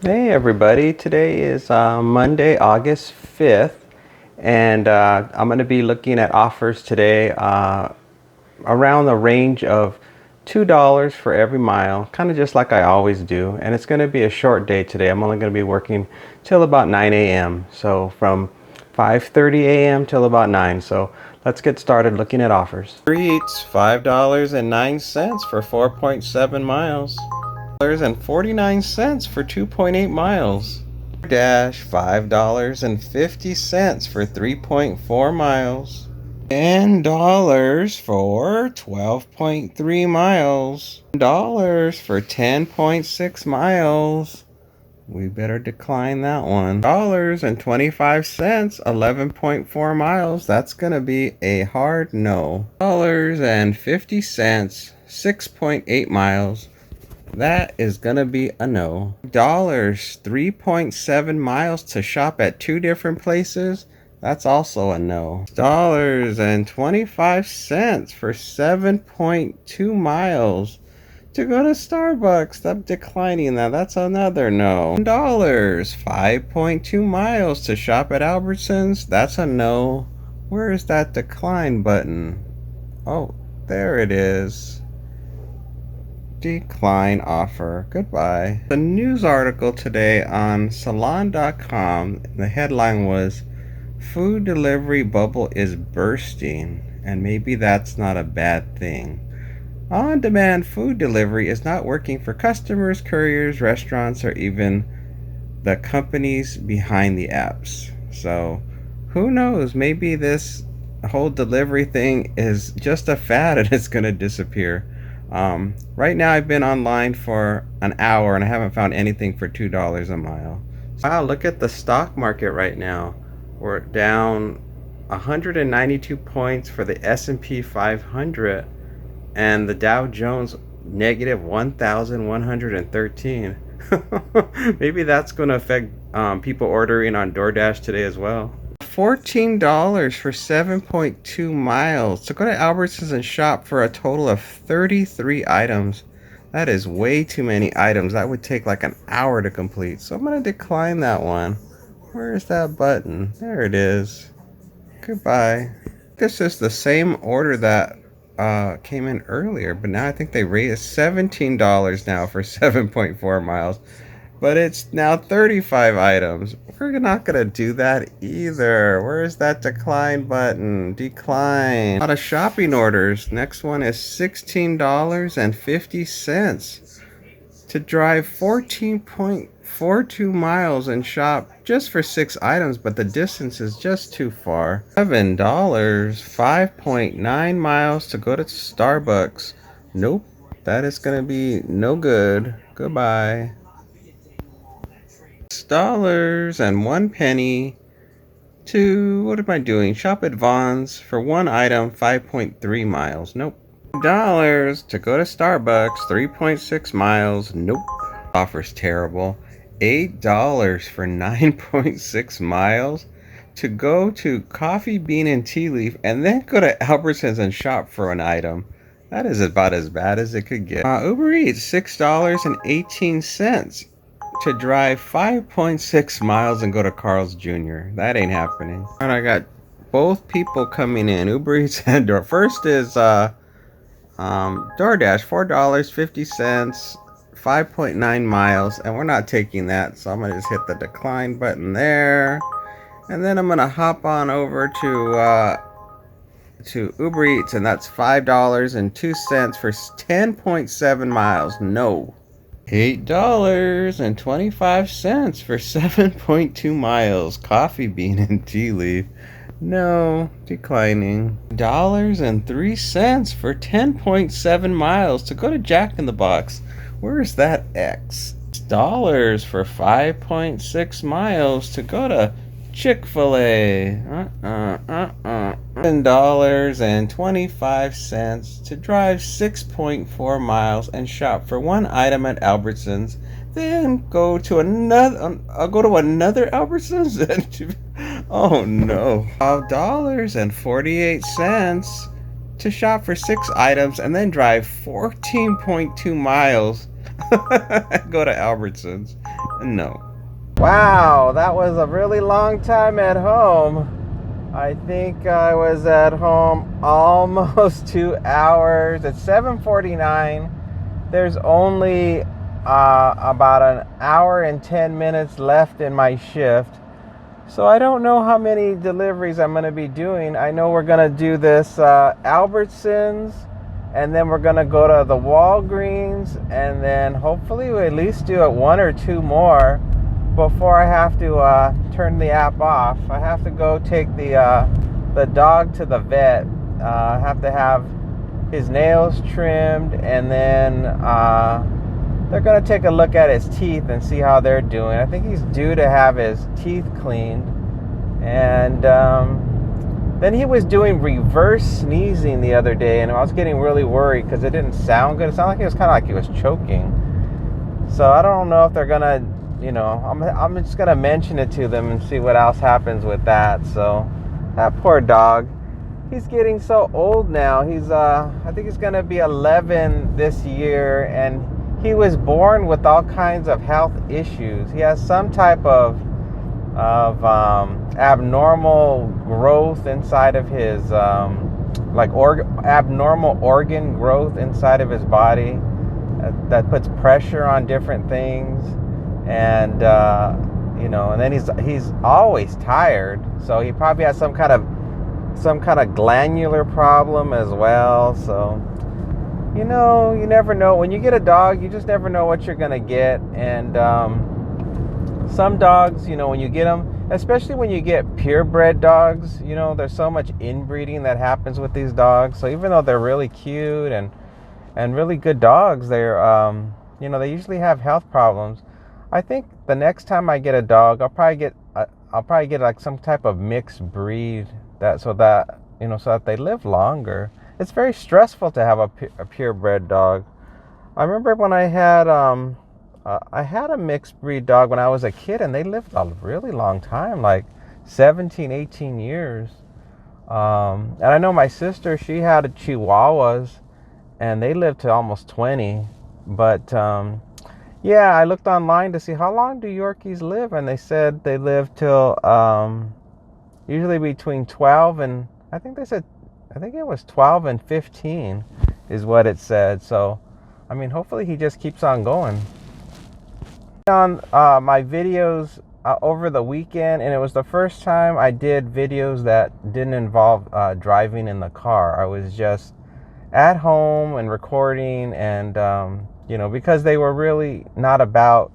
Hey everybody, today is Monday, August 5th, and I'm going to be looking at offers today around the range of $2 for every mile, kind of just like I always do. And it's going to be a short day today. I'm only going to be working till about 9 a.m. So from 5:30 a.m. till about 9. So let's get started looking at offers. Eats $5.09 for 4.7 miles. $49 for 2.8 miles. Doordash $5.50 for 3.4 miles. $10 for 12.3 miles. $10 for 10.6 miles. We better decline that one. $1.25, 11.4 miles. That's gonna be a hard no. $1.50, 6.8 miles. That is gonna be a no. Dollars, 3.7 miles to shop at two different places. That's also a no. $1.25 for 7.2 miles to go to Starbucks. Stop declining that. That's another no. $5.2 miles to shop at Albertsons. That's a no. Where is that decline button? Oh, there it is. Decline offer. Goodbye. The news article today on salon.com, the headline was "Food delivery bubble is bursting," and maybe that's not a bad thing. On-demand food delivery is not working for customers, couriers, restaurants, or even the companies behind the apps. So who knows, maybe this whole delivery thing is just a fad and it's gonna disappear. Right now I've been online for an hour and I haven't found anything for $2 a mile. Wow, look at the stock market right now. We're down 192 points for the S&P 500 and the Dow Jones negative 1,113. Maybe that's going to affect people ordering on DoorDash today as well. $14 for 7.2 miles to go to Albertsons and shop for a total of 33 items. That is way too many items. That would take like an hour to complete. So I'm going to decline that one. Where is that button? There it is. Goodbye. This is the same order that came in earlier, but now I think they raised $17 now for 7.4 miles. But it's now 35 items. We're not gonna do that either. Where is that decline button? Decline. A lot of shopping orders. Next one is $16.50 to drive 14.42 miles and shop just for 6 items, but the distance is just too far. $7, 5.9 miles to go to Starbucks. Nope, that is gonna be no good. Goodbye. $6.01 to, what am I doing? Shop at Vons for one item, 5.3 miles. Nope. Dollars to go to Starbucks, 3.6 miles. Nope. Offer's terrible. $8 for 9.6 miles to go to Coffee Bean and Tea Leaf and then go to Albertsons and shop for an item. That is about as bad as it could get. Uber Eats, $6.18 to drive 5.6 miles and go to Carl's Jr. That ain't happening. And I got both people coming in, Uber Eats and Door. First is DoorDash, $4.50, 5.9 miles, and we're not taking that, so I'm gonna just hit the decline button there, and then I'm gonna hop on over to Uber Eats, and that's $5.02 for 10.7 miles. No. $8.25 for 7.2 miles. Coffee Bean and Tea Leaf. No. Declining. $3 for 10.7 miles to go to Jack in the Box. Where is that X? $6 for 5.6 miles to go to Chick-fil-A. $7.25 to drive 6.4 miles and shop for one item at Albertsons. Then go to another Albertsons. Oh no. $12.48 to shop for 6 items and then drive 14.2 miles Go to Albertsons. No. Wow, that was a really long time at home. I think I was at home almost 2 hours. It's 7:49. There's only about an hour and 10 minutes left in my shift. So I don't know how many deliveries I'm going to be doing. I know we're going to do this Albertsons, and then we're going to go to the Walgreens, and then hopefully we at least do it one or two more before I have to turn the app off. I have to go take the dog to the vet. I have to have his nails trimmed, and then they're going to take a look at his teeth and see how they're doing. I think he's due to have his teeth cleaned. And then he was doing reverse sneezing the other day, and I was getting really worried because it didn't sound good. It sounded like it was kind of like he was choking. So I don't know if they're going to, I'm just going to mention it to them and see what else happens with that. So that poor dog. He's getting so old now. He's I think he's going to be 11 this year, and he was born with all kinds of health issues. He has some type of abnormal growth inside of his abnormal organ growth inside of his body that puts pressure on different things, and and then he's always tired. So he probably has some kind of glandular problem as well. So you never know. When you get a dog, you just never know what you're going to get. And some dogs, when you get them, especially when you get purebred dogs, there's so much inbreeding that happens with these dogs. So even though they're really cute and really good dogs, they're, they usually have health problems. I think the next time I get a dog, I'll probably get like some type of mixed breed so that they live longer. It's very stressful to have a purebred dog. I remember when I had a mixed breed dog when I was a kid, and they lived a really long time, like 17, 18 years. And I know my sister, she had Chihuahuas, and they lived to almost 20. But I looked online to see how long do Yorkies live, and they said they live till usually between 12 and I think it was 12 and 15 is what it said. So, hopefully he just keeps on going. On my videos over the weekend, and it was the first time I did videos that didn't involve driving in the car. I was just at home and recording, and because they were really not about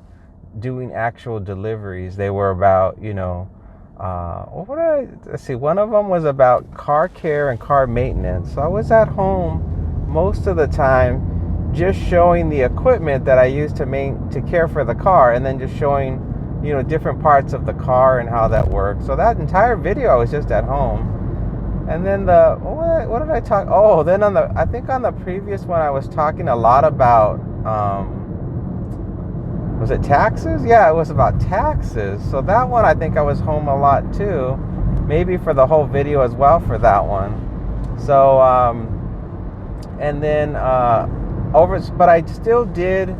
doing actual deliveries. They were about one of them was about car care and car maintenance. So I was at home most of the time just showing the equipment that I use to care for the car, and then just showing different parts of the car and how that works. So that entire video I was just at home. And then what did I talk? Oh, then on the previous one I was talking a lot about was it taxes? Yeah, it was about taxes. So that one, I think I was home a lot too. Maybe for the whole video as well for that one. So, and then but I still did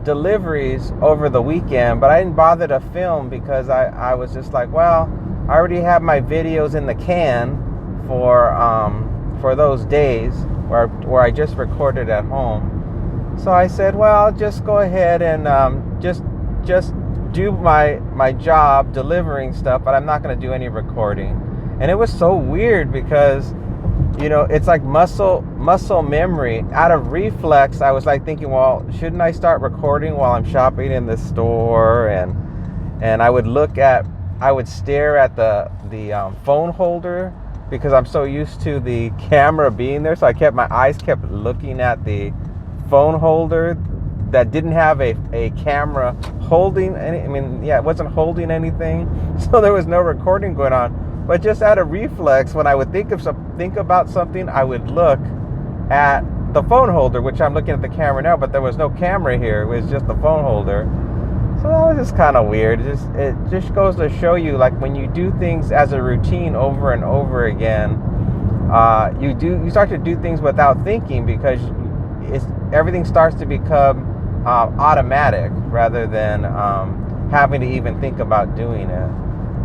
deliveries over the weekend, but I didn't bother to film because I was just like, well, I already have my videos in the can for those days where I just recorded at home. So I said, well, I'll just go ahead and just do my job delivering stuff, but I'm not going to do any recording. And it was so weird because, it's like muscle memory. Out of reflex, I was like thinking, well, shouldn't I start recording while I'm shopping in the store? And I would stare at the phone holder because I'm so used to the camera being there. So my eyes kept looking at the phone holder that didn't have a camera holding any. It wasn't holding anything, so there was no recording going on. But just out of reflex, when I would think about something, I would look at the phone holder, which I'm looking at the camera now, but there was no camera here. It was just the phone holder. So that was just kind of weird. It just goes to show you, like, when you do things as a routine over and over again, you start to do things without thinking, because everything starts to become automatic rather than having to even think about doing it.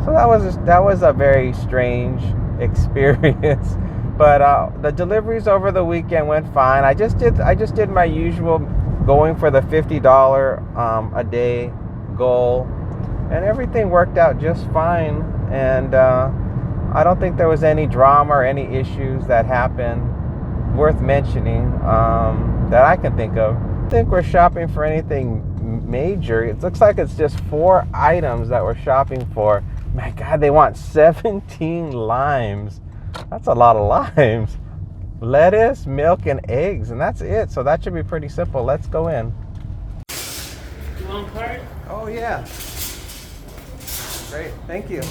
So that was a very strange experience. But the deliveries over the weekend went fine. I just did my usual, going for the $50 a day goal, and everything worked out just fine. And I don't think there was any drama or any issues that happened worth mentioning that I can think of. I think we're shopping for anything major. It looks like it's just 4 items that we're shopping for. My God, they want 17 limes. That's a lot of limes. Lettuce, milk, and eggs, and that's it. So that should be pretty simple. Let's go in. You want card? Oh yeah. Great, thank you.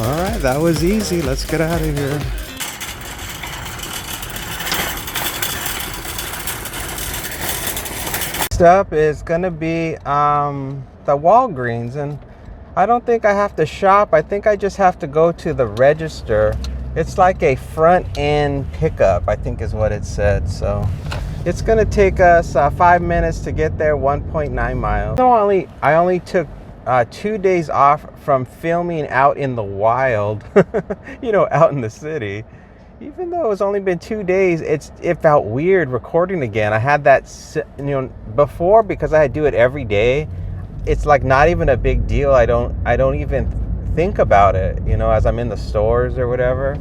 All right, that was easy. Let's get out of here. Next up is gonna be the Walgreens, and I don't think I have to shop. I think I just have to go to the register. It's like a front end pickup, I think is what it said. So it's gonna take us 5 minutes to get there, 1.9 miles. So I only took 2 days off from filming out in the wild, out in the city. Even though it's only been 2 days, it felt weird recording again. I had that, before, because I do it every day. It's like not even a big deal. I don't even think about it, as I'm in the stores or whatever.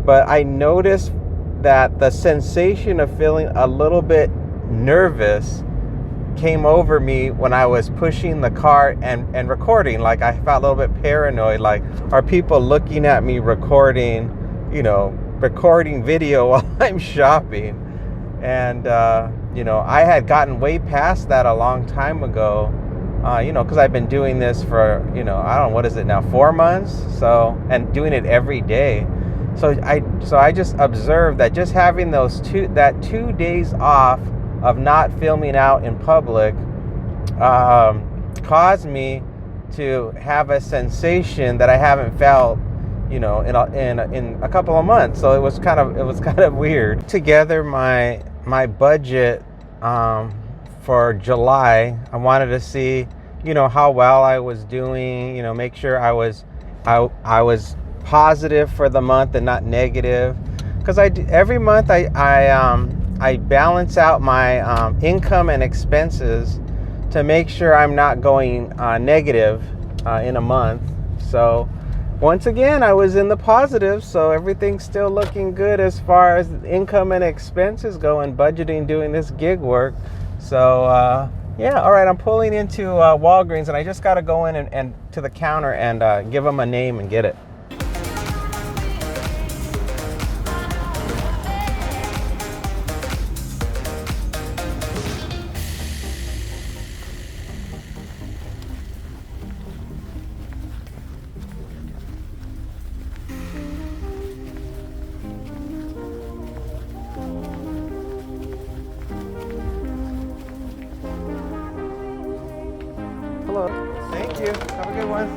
But I noticed that the sensation of feeling a little bit nervous came over me when I was pushing the cart and recording. Like, I felt a little bit paranoid, like, are people looking at me recording video while I'm shopping? And I had gotten way past that a long time ago, because I've been doing this for, I don't know, what is it now, 4 months, and doing it every day. So I just observed that just having that 2 days off of not filming out in public caused me to have a sensation that I haven't felt, in a couple of months. So it was kind of weird. Together my budget for July, I wanted to see, how well I was doing. Make sure I was positive for the month and not negative. Because every month I balance out my income and expenses to make sure I'm not going negative in a month. So once again, I was in the positive, so everything's still looking good as far as income and expenses go, and budgeting, doing this gig work. So all right, I'm pulling into Walgreens, and I just got to go in and to the counter and give them a name and get it. Hello. Thank you. Have a good one.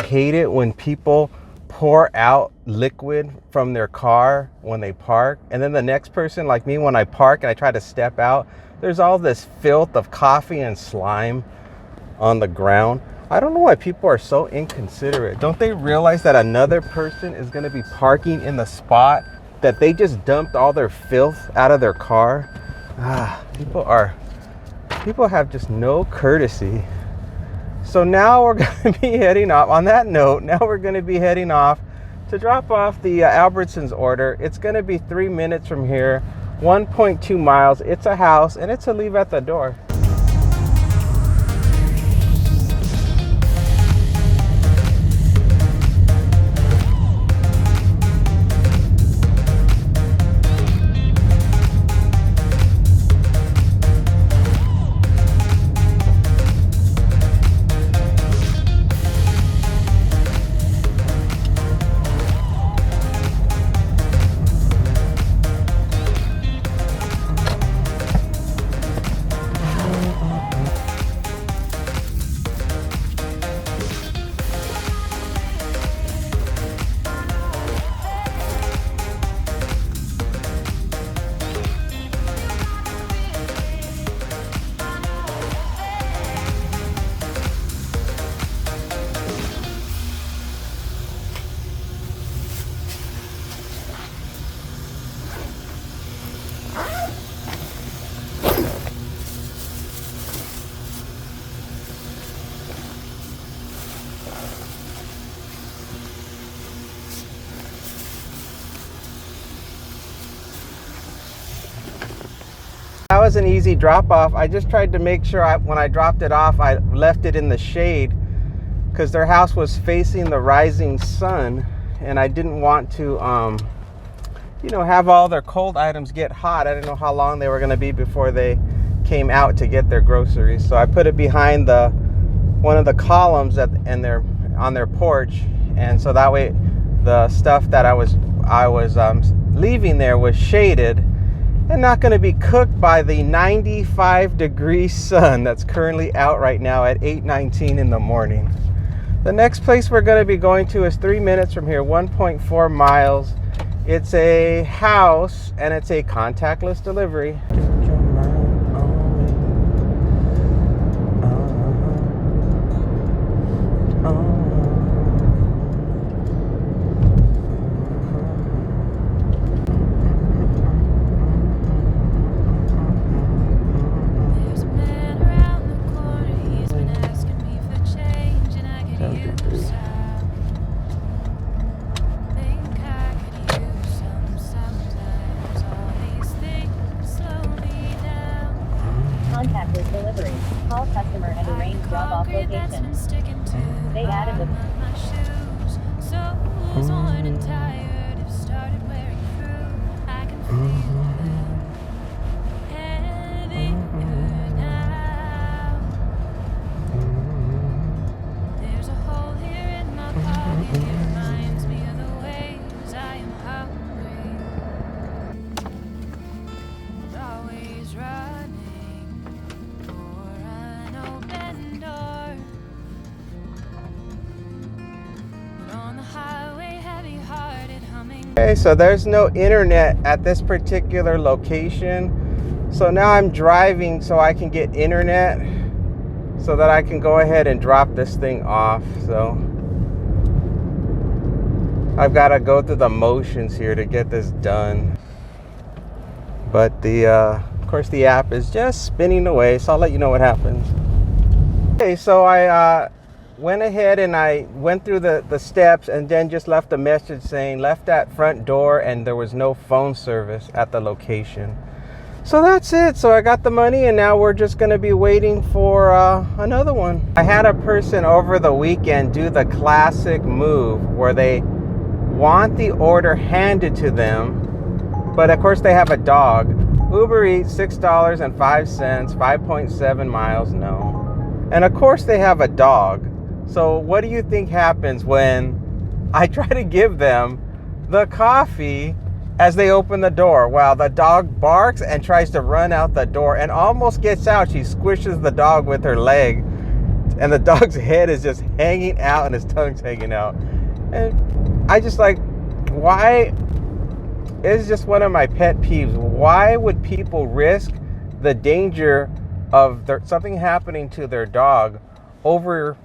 hate it when people pour out liquid from their car when they park, and then the next person, like me, when I park and I try to step out, there's all this filth of coffee and slime on the ground. I don't know why people are so inconsiderate. Don't they realize that another person is going to be parking in the spot that they just dumped all their filth out of their car? People have just no courtesy. So now we're going to be heading off. On that note, now we're going to be heading off to drop off the Albertsons order. It's going to be 3 minutes from here, 1.2 miles. It's a house, and it's a leave at the door. That was an easy drop off. I just tried to make sure when I dropped it off, I left it in the shade because their house was facing the rising sun, and I didn't want to, have all their cold items get hot. I didn't know how long they were going to be before they came out to get their groceries. So I put it behind one of the columns on their porch, and so that way the stuff that I was leaving there was shaded and not going to be cooked by the 95-degree sun that's currently out right now at 8:19 in the morning. The next place we're going to be going to is 3 minutes from here, 1.4 miles. It's a house, and it's a contactless delivery. Contactless delivery. Call customer and arrange drop-off location. They added the There's a hole here in my pocket. It reminds me of the ways I am hungry. Always running for an open door. But on the highway, heavy-hearted humming. Okay, so there's no internet at this particular location. So now I'm driving so I can get internet so that I can go ahead and drop this thing off. So I've got to go through the motions here to get this done. But of course the app is just spinning away, so I'll let you know what happens. Okay, so I went ahead and I went through the steps and then just left a message saying left at front door, and there was no phone service at the location. So that's it. So I got the money, and now we're just going to be waiting for another one. I had a person over the weekend do the classic move where they want the order handed to them, but of course they have a dog. Uber Eats, $6.05, 5.7 miles, no. And of course they have a dog. So what do you think happens when I try to give them the coffee as they open the door? Well, the dog barks and tries to run out the door and almost gets out. She squishes the dog with her leg. and the dog's head is just hanging out and his tongue's hanging out. And I just like, why? It's just one of my pet peeves. Why would people risk the danger of something happening to their dog over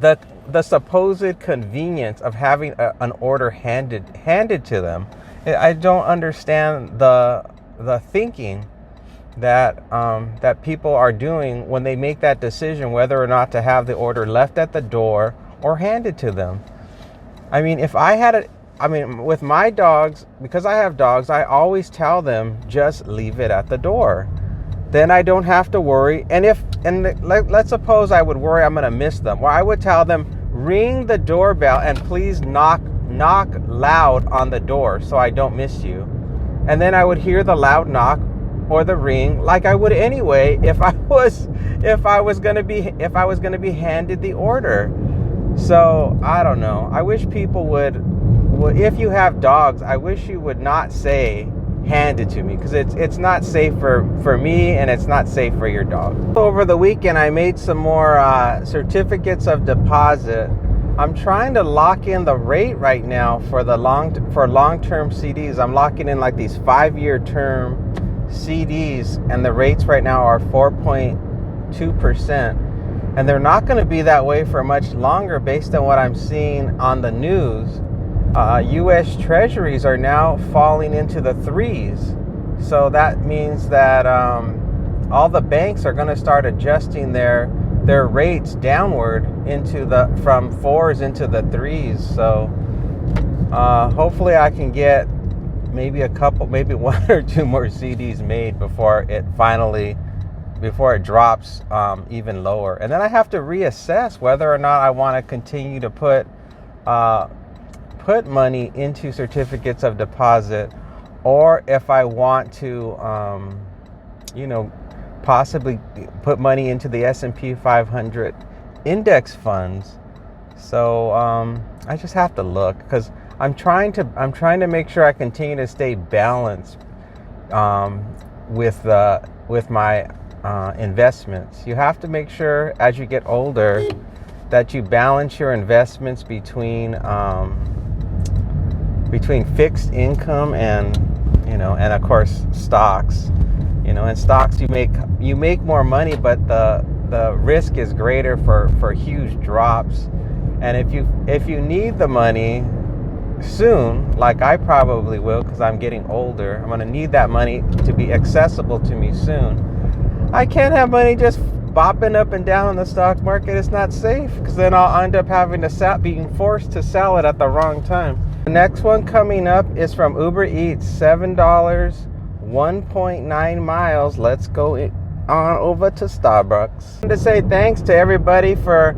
the supposed convenience of having an order handed to them? I don't understand the thinking that people are doing when they make that decision whether or not to have the order left at the door or handed to them. I mean, with my dogs, because I have dogs, I always tell them just leave it at the door. Then I don't have to worry. And let's suppose I would worry I'm going to miss them. Well, I would tell them ring the doorbell and please knock loud on the door so I don't miss you. And then I would hear the loud knock or the ring like I would anyway if I was going to be handed the order. So I don't know. I wish people would, if you have dogs, I wish you would not say hand it to me, because it's not safe for me and it's not safe for your dog. Over the weekend I made some more certificates of deposit. I'm trying to lock in the rate right now for long-term CDs. I'm locking in like these 5-year term CDs, and the rates right now are 4.2%. And they're not going to be that way for much longer based on what I'm seeing on the news. U.S. Treasuries are now falling into the 3s. So that means that all the banks are going to start adjusting their rates downward from 4s into the 3s. So hopefully I can get maybe one or two more CDs made before it drops even lower. And then I have to reassess whether or not I want to continue to put money into certificates of deposit, or if I want to possibly put money into the S&P 500 index funds. So I just have to look, because I'm trying to make sure I continue to stay balanced with my investments. You have to make sure as you get older that you balance your investments between fixed income and of course stocks. In stocks you make more money, but the risk is greater for huge drops. And if you need the money soon, like I probably will, because I'm getting older, I'm going to need that money to be accessible to me soon. I can't have money just bopping up and down in the stock market. It's not safe, because then I'll end up being forced to sell it at the wrong time. The next one coming up is from Uber Eats, $7, 1.9 miles. Let's go on over to Starbucks. To say thanks to everybody for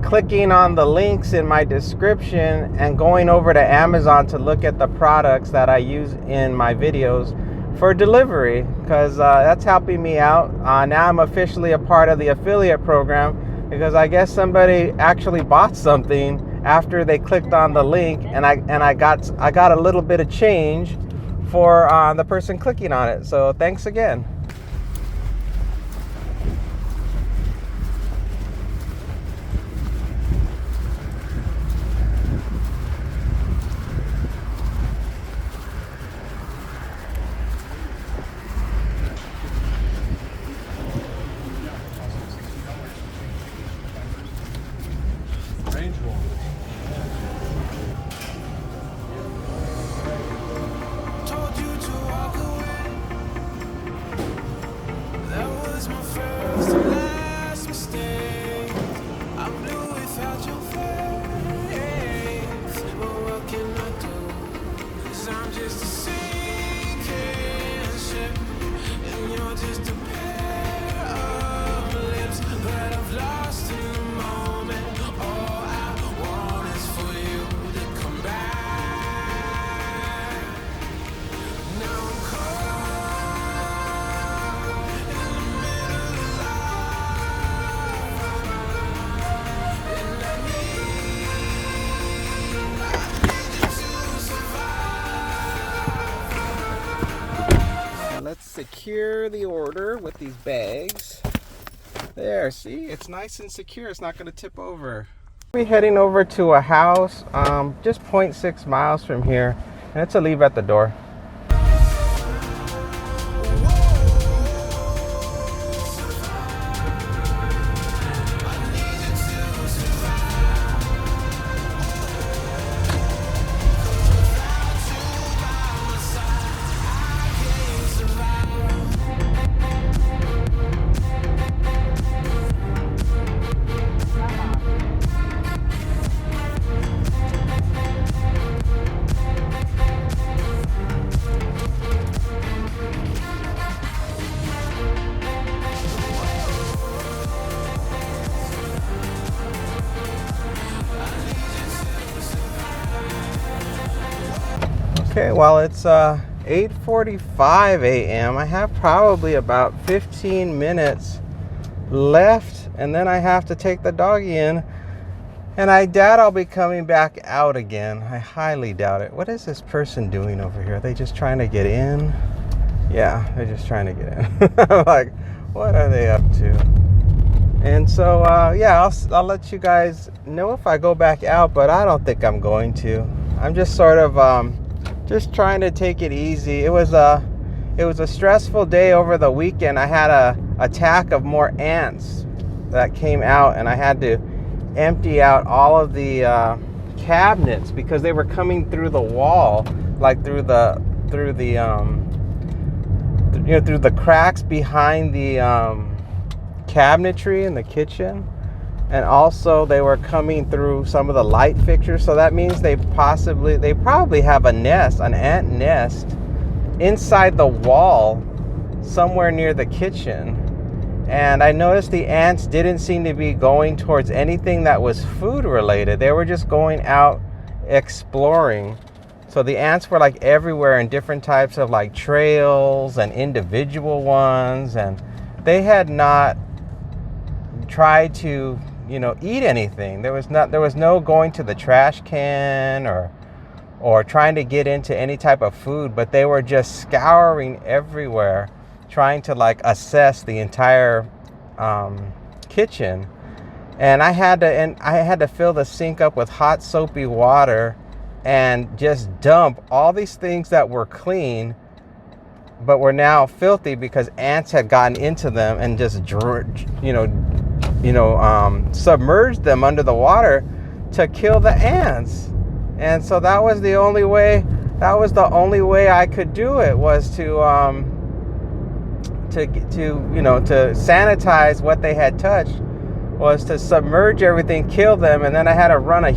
clicking on the links in my description and going over to Amazon to look at the products that I use in my videos for delivery, because that's helping me out. Now I'm officially a part of the affiliate program, because I guess somebody actually bought something after they clicked on the link, and I got a little bit of change for the person clicking on it. So thanks again. Let's secure the order with these bags. There, see, it's nice and secure. It's not going to tip over. We're heading over to a house just 0.6 miles from here, and it's a leave at the door. Okay, well, it's 8:45 a.m. I have probably about 15 minutes left, and then I have to take the doggy in, and I doubt I'll be coming back out again. I highly doubt it. What is this person doing over here? Are they just trying to get in? Yeah, they're just trying to get in. I'm like, what are they up to? And so, yeah, I'll let you guys know if I go back out, but I don't think I'm going to. I'm just sort of just trying to take it easy. It was a stressful day over the weekend. I had a attack of more ants that came out, and I had to empty out all of the cabinets because they were coming through the wall, like through the cracks behind the cabinetry in the kitchen. And also they were coming through some of the light fixtures. So that means they probably have an ant nest inside the wall somewhere near the kitchen. And I noticed the ants didn't seem to be going towards anything that was food related. They were just going out exploring. So the ants were like everywhere in different types of like trails and individual ones. And they had not tried to eat anything. There was no going to the trash can or trying to get into any type of food, but they were just scouring everywhere, trying to like assess the entire kitchen. And I had to fill the sink up with hot soapy water and just dump all these things that were clean but were now filthy because ants had gotten into them and just submerged them under the water to kill the ants. And so that was the only way I could do it, was to sanitize what they had touched, was to submerge everything, kill them, and then I had to run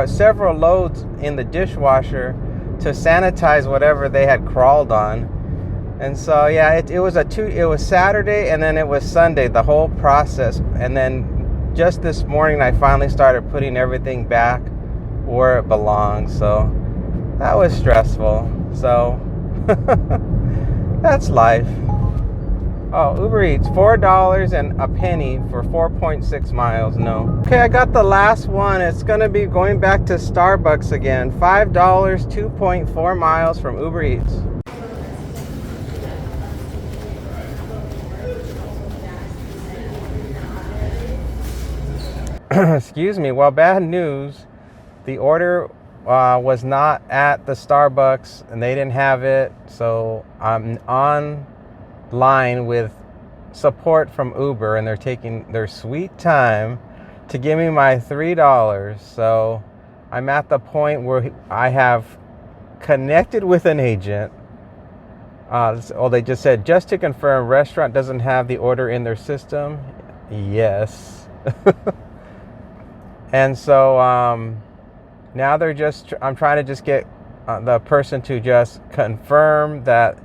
several loads in the dishwasher to sanitize whatever they had crawled on. And so, yeah, it was Saturday, and then it was Sunday, the whole process. And then just this morning, I finally started putting everything back where it belongs. So that was stressful. So that's life. Oh, Uber Eats, $4 and a penny for 4.6 miles. No. Okay, I got the last one. It's going to be going back to Starbucks again. $5, 2.4 miles from Uber Eats. Excuse me. Well, bad news. The order was not at the Starbucks, and they didn't have it. So I'm online with support from Uber, and they're taking their sweet time to give me my $3. So I'm at the point where I have connected with an agent. They just said, just to confirm, restaurant doesn't have the order in their system. Yes. And so now I'm trying to just get the person to just confirm that,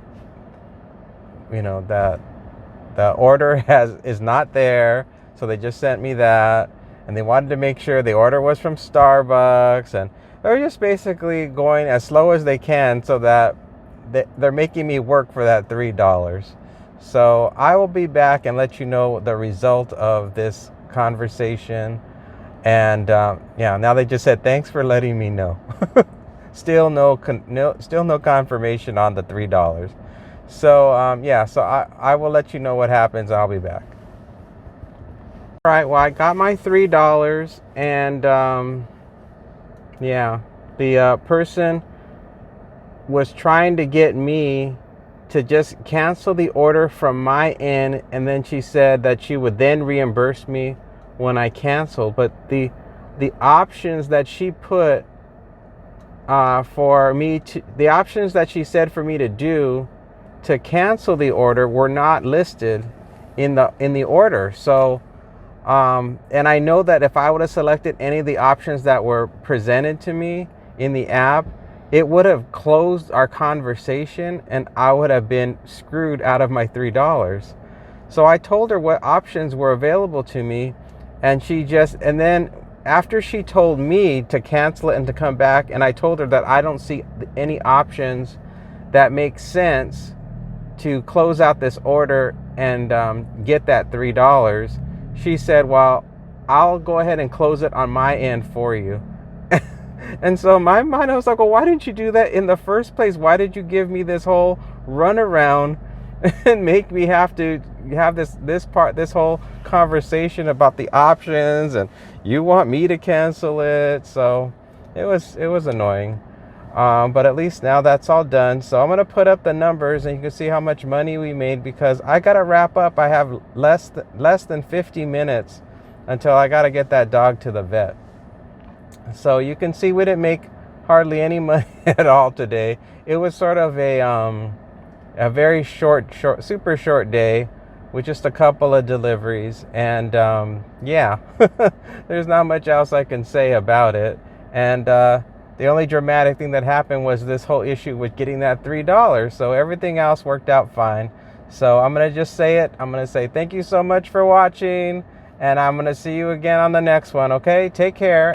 that the order is not there. So they just sent me that, and they wanted to make sure the order was from Starbucks, and they're just basically going as slow as they can so that they're making me work for that $3. So I will be back and let you know the result of this conversation. And now they just said, thanks for letting me know. Still no confirmation on the $3. So so I will let you know what happens. I'll be back. All right, well, I got my $3, and yeah, the person was trying to get me to just cancel the order from my end, and then she said that she would then reimburse me when I canceled. But the options that she put for me to, the options that she said for me to do to cancel the order were not listed in the order. So and I know that if I would have selected any of the options that were presented to me in the app, it would have closed our conversation and I would have been screwed out of my $3. So I told her what options were available to me, and and then after she told me to cancel it and to come back, and I told her that I don't see any options that make sense to close out this order and get that $3, she said, well, I'll go ahead and close it on my end for you. And so in my mind, I was like, well, why didn't you do that in the first place? Why did you give me this whole runaround and make me have to have this whole conversation about the options, and you want me to cancel it? So it was annoying. But at least now that's all done. So I'm going to put up the numbers and you can see how much money we made, because I got to wrap up. I have less than 50 minutes until I got to get that dog to the vet. So you can see we didn't make hardly any money at all today. It was sort of a very short, super short day with just a couple of deliveries. And yeah, there's not much else I can say about it. And the only dramatic thing that happened was this whole issue with getting that $3. So everything else worked out fine. So I'm going to just say it. I'm going to say thank you so much for watching, and I'm going to see you again on the next one. Okay, take care.